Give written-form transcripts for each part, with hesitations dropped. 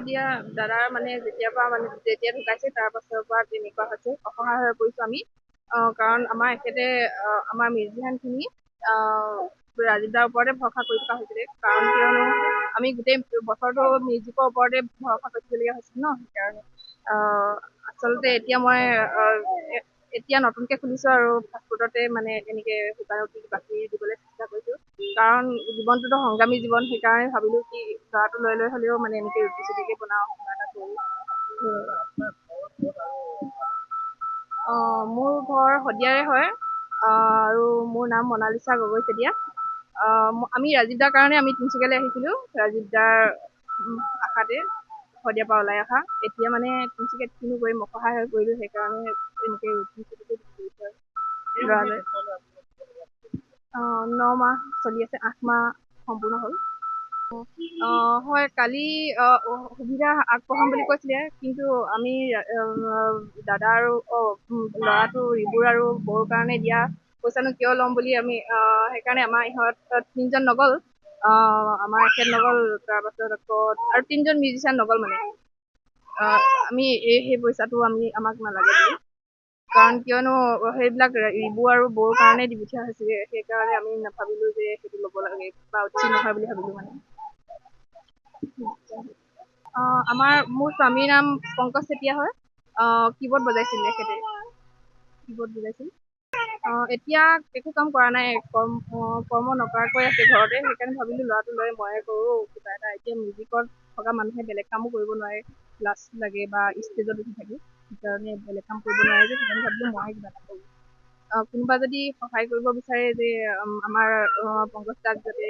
দিয়া দাদাৰ যেতিয়া ঢুকাইছে তাৰ পাছৰ পৰা তেনেকুৱা হৈছে অসহায় হৈ পৰিছো আমি কাৰণ আমাৰ এখেতে আমাৰ মিউজিয়ামখিনি ৰাজীৱ দাৰ ওপৰতে ভৰসা কৰি থকা হৈছিলে কাৰণ কিয়নো আমি গোটেই বছৰটো মিউজিকৰ ওপৰতে ভৰসা কৰিবলগীয়া হৈছিল ন সেইকাৰণে আচলতে এতিয়া নতুনকে খুলিছো আৰু ফাষ্টফুডতে এনেকে শুকান বাকী দিবলৈ চেষ্টা কৰিছো কাৰণ জীৱনটোতো সংগ্ৰামী জীৱন সেইকাৰণে ভাবিলো কি ল'ৰাটো লৈ হ'লেও এনেকে ৰুটি চুটিকে বনাও কিবা এটা কৰো মোৰ ঘৰ শদিয়াৰে হয় আৰু মোৰ নাম মনালিছা গগৈ চেতিয়া আমি ৰাজীৱ দাৰ কাৰণে আমি তিনিচুকীয়ালৈ আহিছিলো ৰাজীৱ দাৰ আশাতে শদিয়াৰ পৰা ওলাই অহা এতিয়া তিনিচুকীয়াত কিনো কৰিম অসহায় হৈ পৰিলো সেইকাৰণে এনেকে ৰুটি চুটিকে ল'ৰালৈ 9 মাহ চলি আছে 8 মাহ সম্পূৰ্ণ হ'ল হয় কালি সুবিধা আগবঢ়াম বুলি কৈছিলে কিন্তু আমি দাদা আৰু ল'ৰাটো ৰিবুৰ আৰু বৌৰ কাৰণে দিয়া পইচানো কিয় ল'ম বুলি আমি সেইকাৰণে আমাৰ ইহঁত 3জন নগ'ল আমাৰ এখেত নগ'ল তাৰপাছত আকৌ আৰু 3জন মিউজিচিয়ান নগ'ল আমি সেই পইচাটো আমাক নালাগে বুলি কাৰণ কিয়নো সেইবিলাক ৰিবু আৰু বৌৰ কাৰণে দি পঠিওৱা হৈছিলে সেইকাৰণে আমি নাভাবিলো যে সেইটো ল'ব লাগে বা উচিত নহয় বুলি ভাবিলো মোৰ স্বামীৰ নাম পংকজ চেতিয়া হয় কীবৰ্ড বজাইছিল তেখেতে কীবৰ্ড বজাইছিল এতিয়া একো কাম কৰা নাই কৰ্ম নকৰাকৈ আছে ঘৰতে সেইকাৰণে ভাবিলো ল'ৰাটো লৈ ময়ে কৰো কিবা এটা এতিয়া মিউজিকত থকা মানুহে বেলেগ কামো কৰিব নোৱাৰে লাজ লাগে বা ষ্টেজত উঠি থাকে সেইকাৰণে বেলেগ কাম কৰিব নোৱাৰে যে সেইকাৰণে ভাবিলো ময়ে কিবা এটা কৰো কোনোবা যদি সহায় কৰিব বিচাৰে যে আমাৰ পংকজ দাক যাতে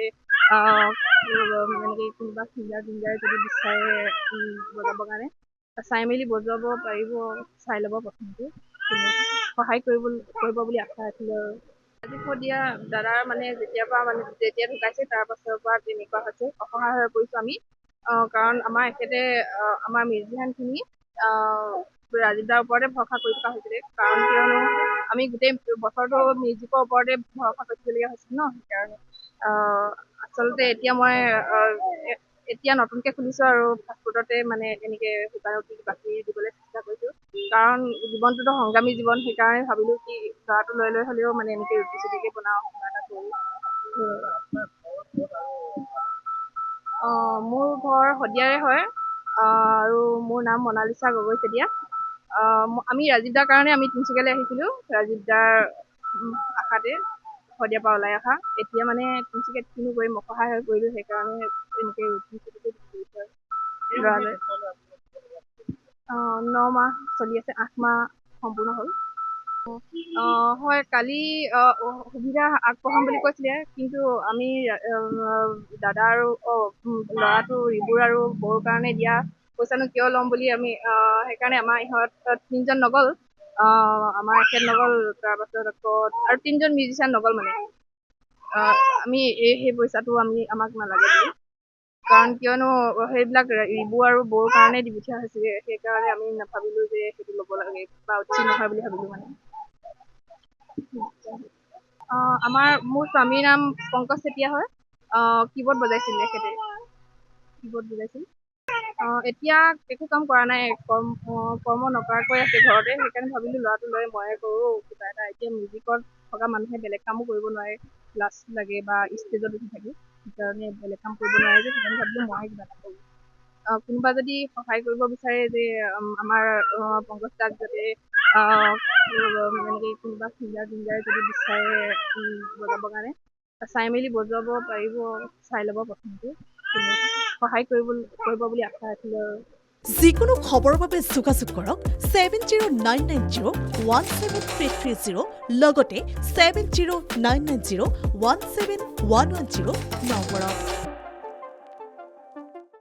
কোনোবা ছিংগাৰ যদি বিচাৰে বজাবৰ কাৰণে চাই মেলি বজাব পাৰিব চাই ল'ব প্ৰথমতে সহায় কৰিব বুলি আশা ৰাখিলো আৰু ৰাজীৱ দিয়া দাদাৰ যেতিয়া ঢুকাইছে তাৰ পাছৰ পৰা তেনেকুৱা হৈছে অসহায় হৈ পৰিছো আমি কাৰণ আমাৰ এখেতে আমাৰ মিউজিয়ামখিনি ৰাজীৱ দাৰ ওপৰতে ভৰসা কৰি থকা হৈছিলে কাৰণ কিয়নো আমি গোটেই বছৰটো মিউজিকৰ ওপৰতে ভৰসা কৰিবলগীয়া হৈছিল ন সেইকাৰণে আচলতে এতিয়া নতুনকে খুলিছো আৰু ফাষ্টফুডতে এনেকে শুকান বাকী দিবলৈ চেষ্টা কৰিছো কাৰণ জীৱনটোতো সংগ্ৰামী জীৱন সেইকাৰণে ভাবিলো কি ল'ৰাটো লৈ হ'লেও এনেকে ৰুটি চুটিকে বনাও কিবা এটা কৰো মোৰ ঘৰ শদিয়াৰে হয় আৰু মোৰ নাম মনালিছা গগৈ চেতিয়া আমি ৰাজীৱ দাৰ কাৰণে আমি তিনিচুকীয়ালৈ আহিছিলো ৰাজীৱ দাৰ আশাতে শদিয়াৰ পৰা ওলাই অহা এতিয়া তিনিচুকীয়াত কিনো কৰিম অসহায় হৈ পৰিলো সেইকাৰণে এনেকে ৰুটি চুটিকে ল'ৰালৈ 9 মাহ চলি আছে 8 মাহ সম্পূৰ্ণ হ'ল হয় কালি সুবিধা আগবঢ়াম বুলি কৈছিলে কিন্তু আমি দাদা আৰু ল'ৰাটো ৰিবুৰ আৰু বৌৰ কাৰণে দিয়া পইচানো কিয় ল'ম বুলি আমি সেইকাৰণে আমাৰ ইহঁত 3জন নগ'ল আমাৰ এখেত নগ'ল তাৰপাছত আকৌ আৰু 3জন মিউজিচিয়ান নগ'ল আমি সেই পইচাটো আমাক নালাগে বুলি কাৰণ কিয়নো সেইবিলাক ৰিবু আৰু বৌৰ কাৰণে দি পঠিওৱা হৈছিলে সেইকাৰণে আমি নাভাবিলো যে সেইটো ল'ব লাগে বা উচিত নহয় বুলি ভাবিলো মোৰ স্বামীৰ নাম পংকজ চেতিয়া হয় কীবৰ্ড বজাইছিল তেখেতে কীবৰ্ড বজাইছিল এতিয়া একো কাম কৰা নাই কৰ্ম নকৰাকৈ আছে ঘৰতে সেইকাৰণে ভাবিলো ল'ৰাটো লৈ ময়ে কৰো কিবা এটা এতিয়া মিউজিকত থকা মানুহে বেলেগ কামো কৰিব নোৱাৰে লাজ লাগে বা ষ্টেজত উঠি থাকে সেইকাৰণে বেলেগ কাম কৰিব নোৱাৰে যে সেইকাৰণে ভাবিলো ময়ে কিবা এটা কৰো কোনোবা যদি সহায় কৰিব বিচাৰে যে আমাৰ পংকজ দাক যাতে কোনোবা ছিংগাৰ যদি বিচাৰে বজাবৰ কাৰণে চাই মেলি বজাব পাৰিব চাই ল'ব প্ৰথমতে সহায় কৰিব বুলি আশা ৰাখিলো আৰু যিকোনো খবৰৰ বাবে যোগাযোগ কৰক 7099017330 লগতে 7099017110 নম্বৰত।